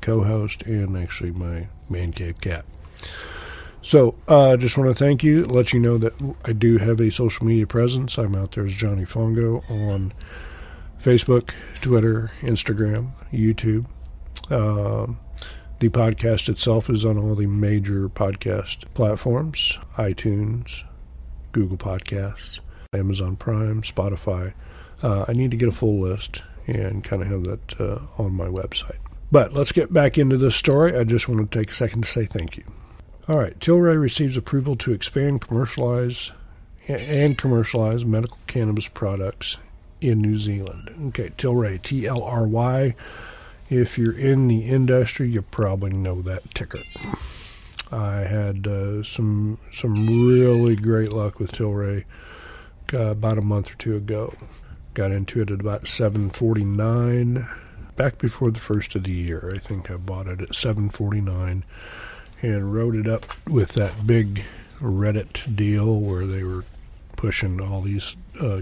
co-host and actually my man cave cat. So just want to thank you, let you know that I do have a social media presence. I'm out there as Johnny Fongo on Facebook, Twitter, Instagram, YouTube. The podcast itself is on all the major podcast platforms, iTunes, Google Podcasts, Amazon Prime, Spotify. I need to get a full list and kind of have that on my website. But let's get back into this story. I just want to take a second to say thank you. All right, Tilray receives approval to expand commercialize medical cannabis products in New Zealand. Okay, Tilray, T-L-R-Y. If you're in the industry, you probably know that ticker. I had some really great luck with Tilray about a month or two ago. Got into it at about $7.49 back before the first of the year. I think I bought it at $7.49 and rode it up with that big Reddit deal where they were pushing all these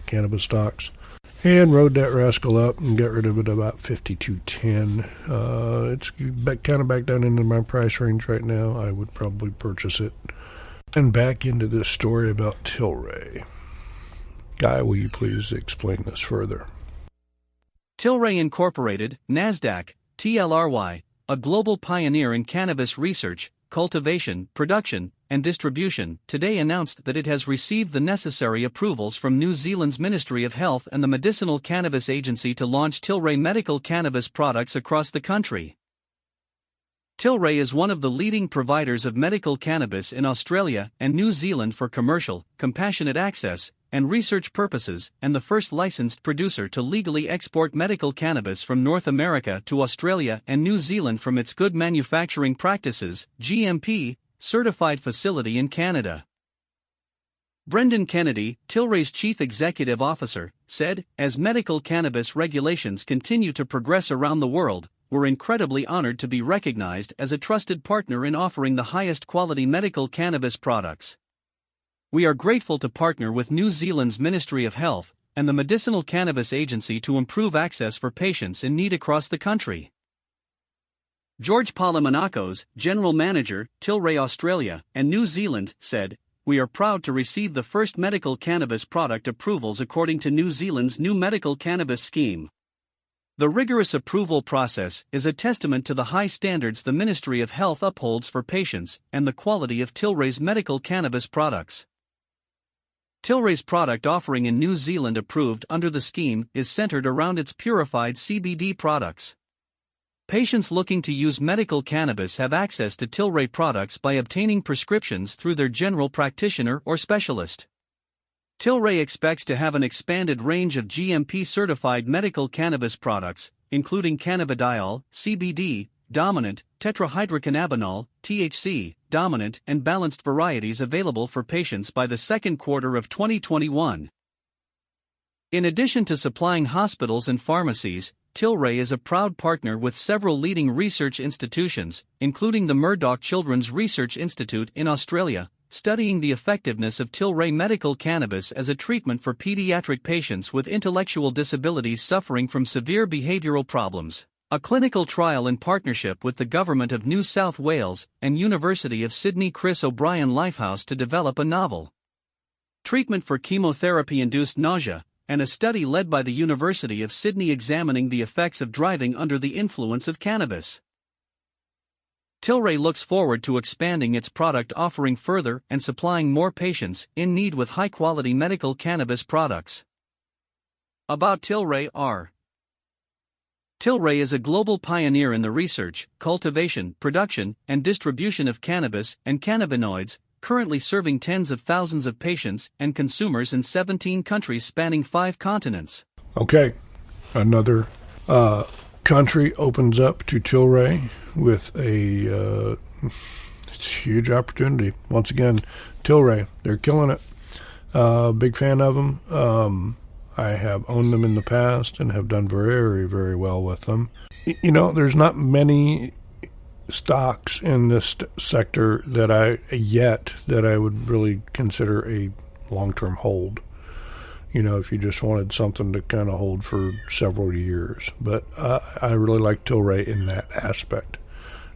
cannabis stocks. And rode that rascal up and got rid of it about $52.10. It's kind of back down into my price range right now. I would probably purchase it. And back into this story about Tilray. Guy, will you please explain this further? Tilray Incorporated, NASDAQ, TLRY, a global pioneer in cannabis research, cultivation, production, and distribution, today announced that it has received the necessary approvals from New Zealand's Ministry of Health and the Medicinal Cannabis Agency to launch Tilray medical cannabis products across the country. Tilray is one of the leading providers of medical cannabis in Australia and New Zealand for commercial, compassionate access, and research purposes, and the first licensed producer to legally export medical cannabis from North America to Australia and New Zealand from its Good Manufacturing Practices, GMP, certified facility in Canada. Brendan Kennedy, Tilray's chief executive officer, said, "As medical cannabis regulations continue to progress around the world, we're incredibly honored to be recognized as a trusted partner in offering the highest quality medical cannabis products. We are grateful to partner with New Zealand's Ministry of Health and the Medicinal Cannabis Agency to improve access for patients in need across the country." George Palamanakos, General Manager, Tilray Australia and New Zealand, said, "We are proud to receive the first medical cannabis product approvals according to New Zealand's new medical cannabis scheme. The rigorous approval process is a testament to the high standards the Ministry of Health upholds for patients and the quality of Tilray's medical cannabis products." Tilray's product offering in New Zealand approved under the scheme is centered around its purified CBD products. Patients looking to use medical cannabis have access to Tilray products by obtaining prescriptions through their general practitioner or specialist. Tilray expects to have an expanded range of GMP-certified medical cannabis products, including cannabidiol, CBD, dominant, tetrahydrocannabinol, THC, dominant and balanced varieties available for patients by the second quarter of 2021. In addition to supplying hospitals and pharmacies, Tilray is a proud partner with several leading research institutions, including the Murdoch Children's Research Institute in Australia, studying the effectiveness of Tilray medical cannabis as a treatment for pediatric patients with intellectual disabilities suffering from severe behavioral problems. A clinical trial in partnership with the Government of New South Wales and University of Sydney Chris O'Brien Lifehouse to develop a novel treatment for chemotherapy-induced nausea, and a study led by the University of Sydney examining the effects of driving under the influence of cannabis. Tilray looks forward to expanding its product offering further and supplying more patients in need with high-quality medical cannabis products. About Tilray are: Tilray is a global pioneer in the research, cultivation, production, and distribution of cannabis and cannabinoids, currently serving tens of thousands of patients and consumers in 17 countries spanning 5 continents. Okay, another country opens up to Tilray with a huge opportunity. Once again, Tilray, they're killing it. Big fan of them. I have owned them in the past and have done very, very well with them. You know, there's not many stocks in this sector that I would really consider a long-term hold. You know, if you just wanted something to kind of hold for several years. But I really like Tilray in that aspect.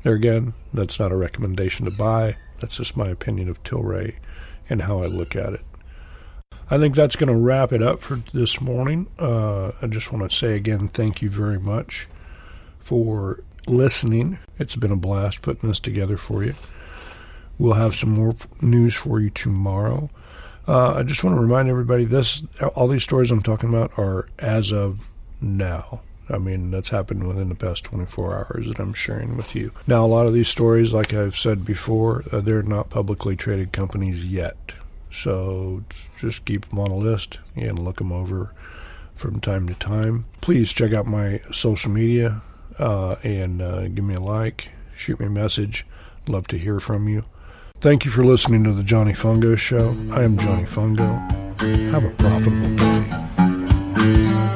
There again, that's not a recommendation to buy. That's just my opinion of Tilray and how I look at it. I think that's going to wrap it up for this morning. I just want to say again, thank you very much for listening. It's been a blast putting this together for you. We'll have some more news for you tomorrow. I just want to remind everybody, all these stories I'm talking about are as of now. I mean, that's happened within the past 24 hours that I'm sharing with you. Now, a lot of these stories, like I've said before, they're not publicly traded companies yet. So just keep them on a list and look them over from time to time. Please check out my social media and give me a like, shoot me a message. Love to hear from you. Thank you for listening to the Johnny Fongo Show. I am Johnny Fongo. Have a profitable day.